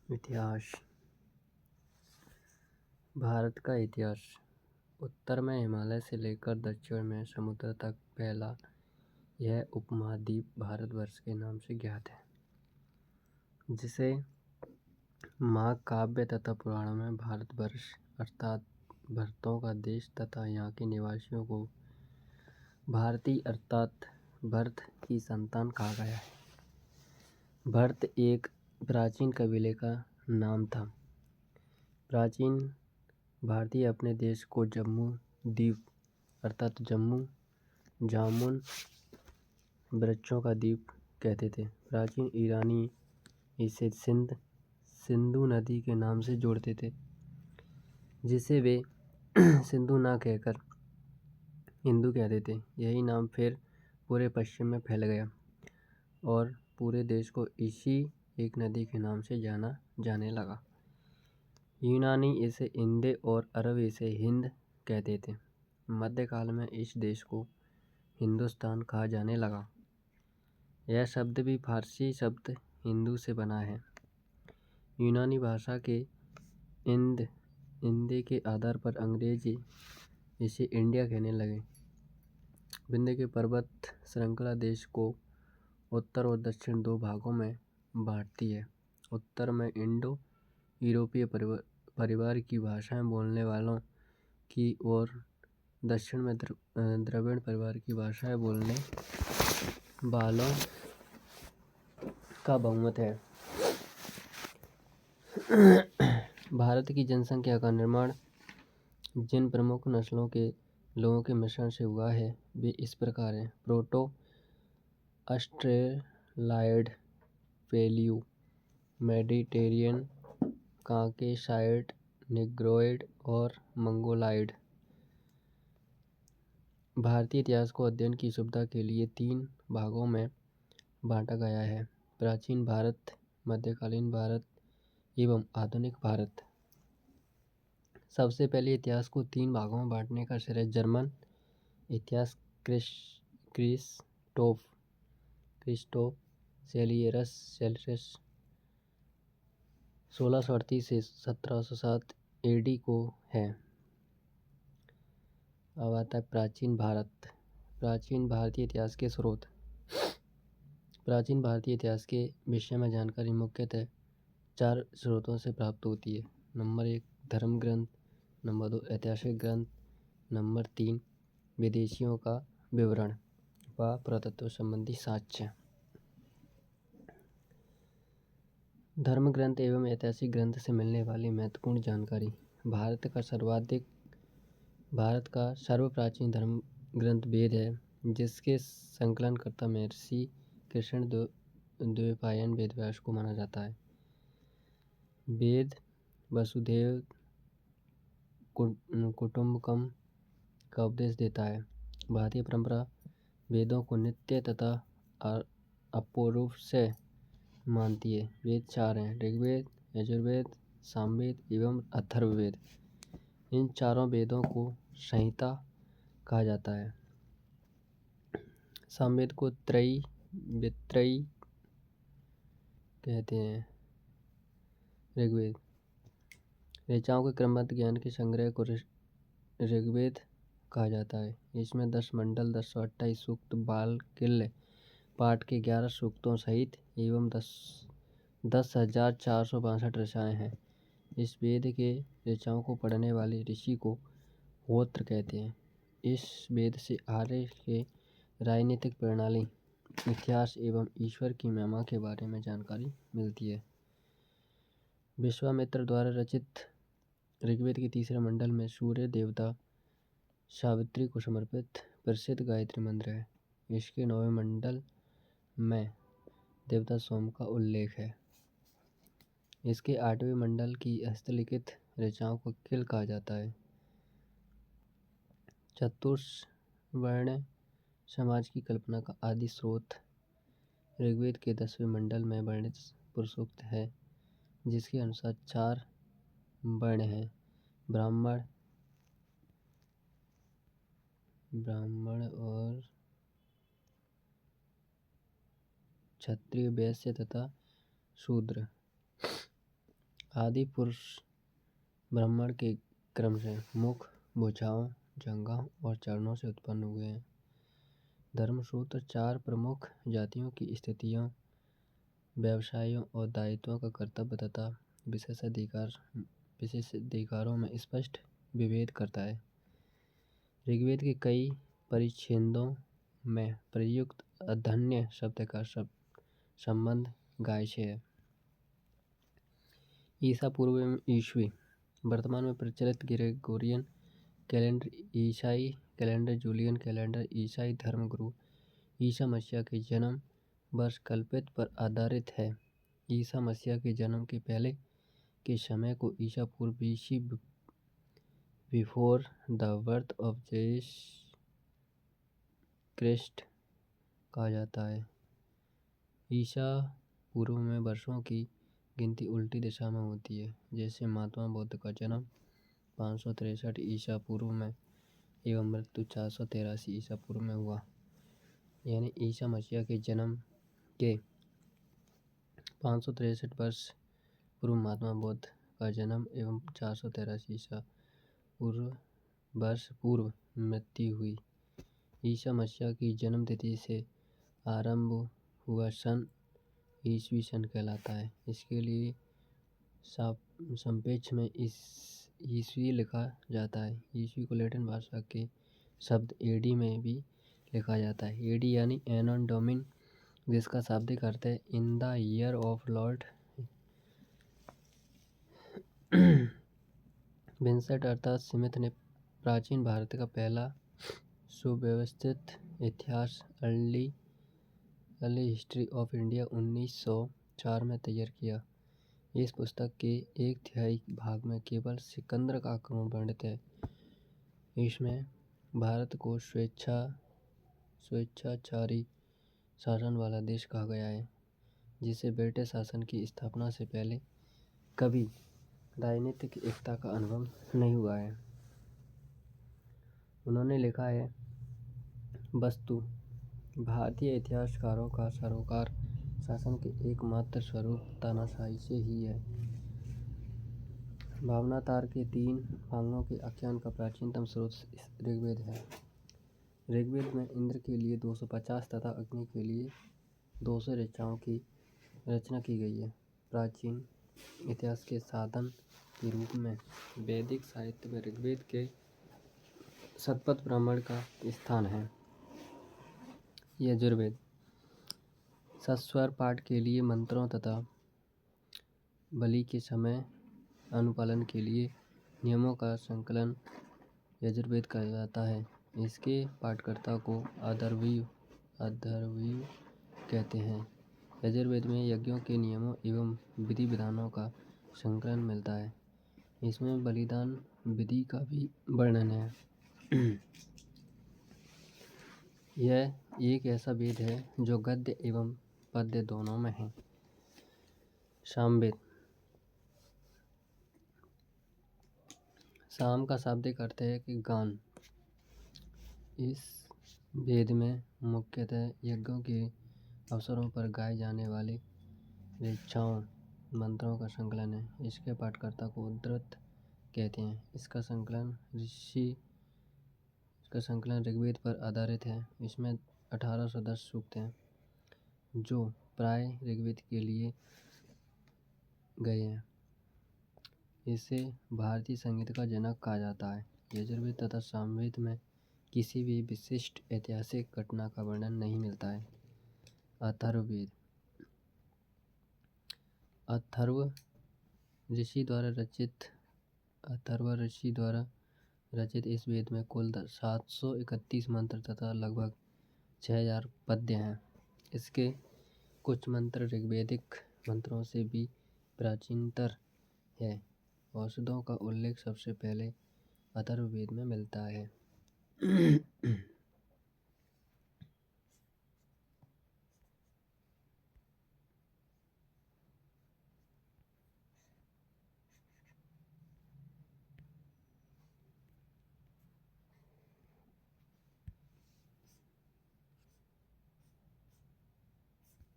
इतिहास। भारत का इतिहास। उत्तर में हिमालय से लेकर दक्षिण में समुद्र तक फैला यह उपमहाद्वीप भारतवर्ष के नाम से ज्ञात है, जिसे महाकाव्य तथा पुराणों में भारतवर्ष अर्थात भरतों का देश तथा यहाँ के निवासियों को भारतीय अर्थात भरत की संतान कहा गया है। भरत एक प्राचीन कबीले का नाम था। प्राचीन भारतीय अपने देश को जम्मू द्वीप अर्थात जम्मू जामुन वृक्षों का द्वीप कहते थे। प्राचीन ईरानी इसे सिंधु नदी के नाम से जोड़ते थे, जिसे वे सिंधु ना कहकर हिंदू कहते थे। यही नाम फिर पूरे पश्चिम में फैल गया और पूरे देश को इसी एक नदी के नाम से जाना जाने लगा। यूनानी इसे इंदे और अरब इसे हिंद कहते थे। मध्यकाल में इस देश को हिंदुस्तान कहा जाने लगा। यह शब्द भी फारसी शब्द हिंदू से बना है। यूनानी भाषा के इंदे के आधार पर अंग्रेजी इसे इंडिया कहने लगे। विंध्य के पर्वत श्रृंखला देश को उत्तर और दक्षिण दो भागों में बांटती है। उत्तर में इंडो यूरोपीय परिवार की भाषाएं बोलने वालों की और दक्षिण में द्रविड़ परिवार की भाषाएं बोलने वालों का बहुमत है। भारत की जनसंख्या का निर्माण जिन प्रमुख नस्लों के लोगों के मिश्रण से हुआ है वे इस प्रकार हैं: proto Australoid, paleo Mediterranean, Caucasoid, Negroid और मंगोलाइड। भारतीय इतिहास को अध्ययन की सुविधा के लिए 3 भागों में बांटा गया है: प्राचीन भारत, मध्यकालीन भारत एवं आधुनिक भारत। सबसे पहले इतिहास को 3 भागों में बांटने का श्रेय जर्मन इतिहास क्रिस्टोफ सेलियरस 1638 से 1707 एडी को है। अब आता है प्राचीन भारत। प्राचीन भारतीय इतिहास के स्रोत। प्राचीन भारतीय इतिहास के विषय में जानकारी मुख्यतः 4 स्रोतों से प्राप्त होती है। नंबर 1 धर्म ग्रंथ, नंबर 2 ऐतिहासिक ग्रंथ, नंबर 3 विदेशियों का विवरण व पुरातत्व संबंधी साक्ष्य। धर्म ग्रंथ एवं ऐतिहासिक ग्रंथ से मिलने वाली महत्वपूर्ण जानकारी। भारत का सर्वप्राचीन धर्म ग्रंथ वेद है, जिसके संकलनकर्ता महर्षि कृष्ण द्वैपायन वेदव्यास को माना जाता है। वेद वसुधैव कुटुंबकम का उपदेश देता है। भारतीय परंपरा वेदों को नित्य तथा अपौरुषेय मानती है। वेद 4 हैं: ऋग्वेद, यजुर्वेद, सामवेद एवं अथर्ववेद। इन चारों वेदों को संहिता कहा जाता है। सामवेद को त्रयी वित्रयी कहते हैं। ऋग्वेद ऋचाओं के क्रमबद्ध ज्ञान के संग्रह को ऋग्वेद कहा जाता है। इसमें 10 मंडल, 1028 सूक्त, बाल किल्य पाठ के 11 सूक्तों सहित एवं 10,462 ऋचाएँ हैं। इस वेद के ऋचाओं को पढ़ने वाले ऋषि को होत्र कहते हैं। इस वेद से आर्य के राजनीतिक प्रणाली, इतिहास एवं ईश्वर की महिमा के बारे में जानकारी मिलती है। विश्वामित्र द्वारा रचित ऋग्वेद के 3रे मंडल में सूर्य देवता सावित्री को समर्पित प्रसिद्ध गायत्री मंत्र है। इसके 9वें मंडल में देवता सोम का उल्लेख है। इसके 8वें मंडल की हस्तलिखित ऋचाओं को किल कहा जाता है। चतुर्वर्ण समाज की कल्पना का आदि स्रोत ऋग्वेद के 10वें मंडल में वर्णित पुरुषोक्त है, जिसके अनुसार 4 वर्ण हैं: ब्राह्मण और क्षत्रिय, वैश्य तथा शूद्र। आदि पुरुष ब्राह्मण के क्रम से मुख, भुजाओं, जंघों और चरणों से उत्पन्न हुए हैं। धर्मसूत्र 4 प्रमुख जातियों की स्थितियों, व्यवसायों और दायित्वों का कर्तव्य तथा विशेषाधिकारों में स्पष्ट विभेद करता है। ऋग्वेद के कई परिच्छेदों में प्रयुक्त अधन्य शब्द का संबंध गाय से है। ईसा पूर्व एवं ईस्वी वर्तमान में प्रचलित ग्रेगोरियन कैलेंडर, ईसाई कैलेंडर, जूलियन कैलेंडर ईसाई धर्मगुरु ईसा मसीह के जन्म वर्ष कल्पित पर आधारित है। ईसा मसीह के जन्म के पहले के समय को ईसा पूर्व BC before the birth of Jesus Christ कहा जाता है। ईसा पूर्व में वर्षों की गिनती उल्टी दिशा में होती है, जैसे महात्मा बुद्ध का जन्म 563 ईसा पूर्व में एवं मृत्यु 483 ईसा पूर्व में हुआ। यानी ईसा मसीह के जन्म के 563 वर्ष पूर्व महात्मा बुद्ध का जन्म एवं 483 ईसा वर्ष पूर्व मृत्यु हुई। ईसा मसीह की जन्म तिथि से आरंभ हुआ सन ईस्वी सन कहलाता है। इसके लिए संपेक्ष में ईस्वी लिखा जाता है। ईस्वी को लैटिन भाषा के शब्द एडी में भी लिखा जाता है। एडी यानी एनोन डोमिन, जिसका शाब्दिक अर्थ है in the year of Lord. Vincent अर्थात स्मिथ ने प्राचीन भारत का पहला सुव्यवस्थित इतिहास अर्ली हिस्ट्री ऑफ इंडिया 1904 में तैयार किया। इस पुस्तक के 1/3 भाग में केवल सिकंदर का आक्रमण वर्णित है। इसमें भारत को स्वेच्छाचारी शासन वाला देश कहा गया है, जिसे ब्रिटिश शासन की स्थापना से पहले कभी राजनीतिक एकता का अनुभव नहीं हुआ है। उन्होंने लिखा है, वस्तु भारतीय इतिहासकारों का सरोकार शासन के एकमात्र स्वरूप तानाशाही से ही है। भावनातार के 3 भागों के आख्यान का प्राचीनतम स्रोत ऋग्वेद है। ऋग्वेद में इंद्र के लिए 250 तथा अग्नि के लिए 200 ऋचाओं की रचना की गई है। प्राचीन इतिहास के साधन के रूप में वैदिक साहित्य में ऋग्वेद के शतपथ ब्राह्मण का स्थान है। यजुर्वेद सस्वर पाठ के लिए मंत्रों तथा बलि के समय अनुपालन के लिए नियमों का संकलन यजुर्वेद कहा जाता है। इसके पाठकर्ता को अथर्वणीय कहते हैं। यजुर्वेद में यज्ञों के नियमों एवं विधि विधानों का संकलन मिलता है। इसमें बलिदान विधि का भी वर्णन है। यह एक ऐसा वेद है जो गद्य एवं पद्य दोनों में है। सामवेद साम का शाब्दिक अर्थ है कि गान। इस वेद में मुख्यतः यज्ञों के अवसरों पर गाए जाने वाले ऋचाओं मंत्रों का संकलन है। इसके पाठकर्ता को उद्धृत कहते हैं। इसका संकलन ऋग्वेद पर आधारित है। इसमें 1810 सूक्त हैं, जो प्राय ऋग्वेद के लिए गए हैं। इसे भारतीय संगीत का जनक कहा जाता है। यजुर्वेद तथा सामवेद में किसी भी विशिष्ट ऐतिहासिक घटना का वर्णन नहीं मिलता है। अथर्ववेद अथर्व ऋषि द्वारा रचित इस वेद में कुल 731 मंत्र तथा लगभग 6000 पद्य हैं। इसके कुछ मंत्र ऋग्वैदिक मंत्रों से भी प्राचीनतर है। औषधों का उल्लेख सबसे पहले अथर्ववेद में मिलता है।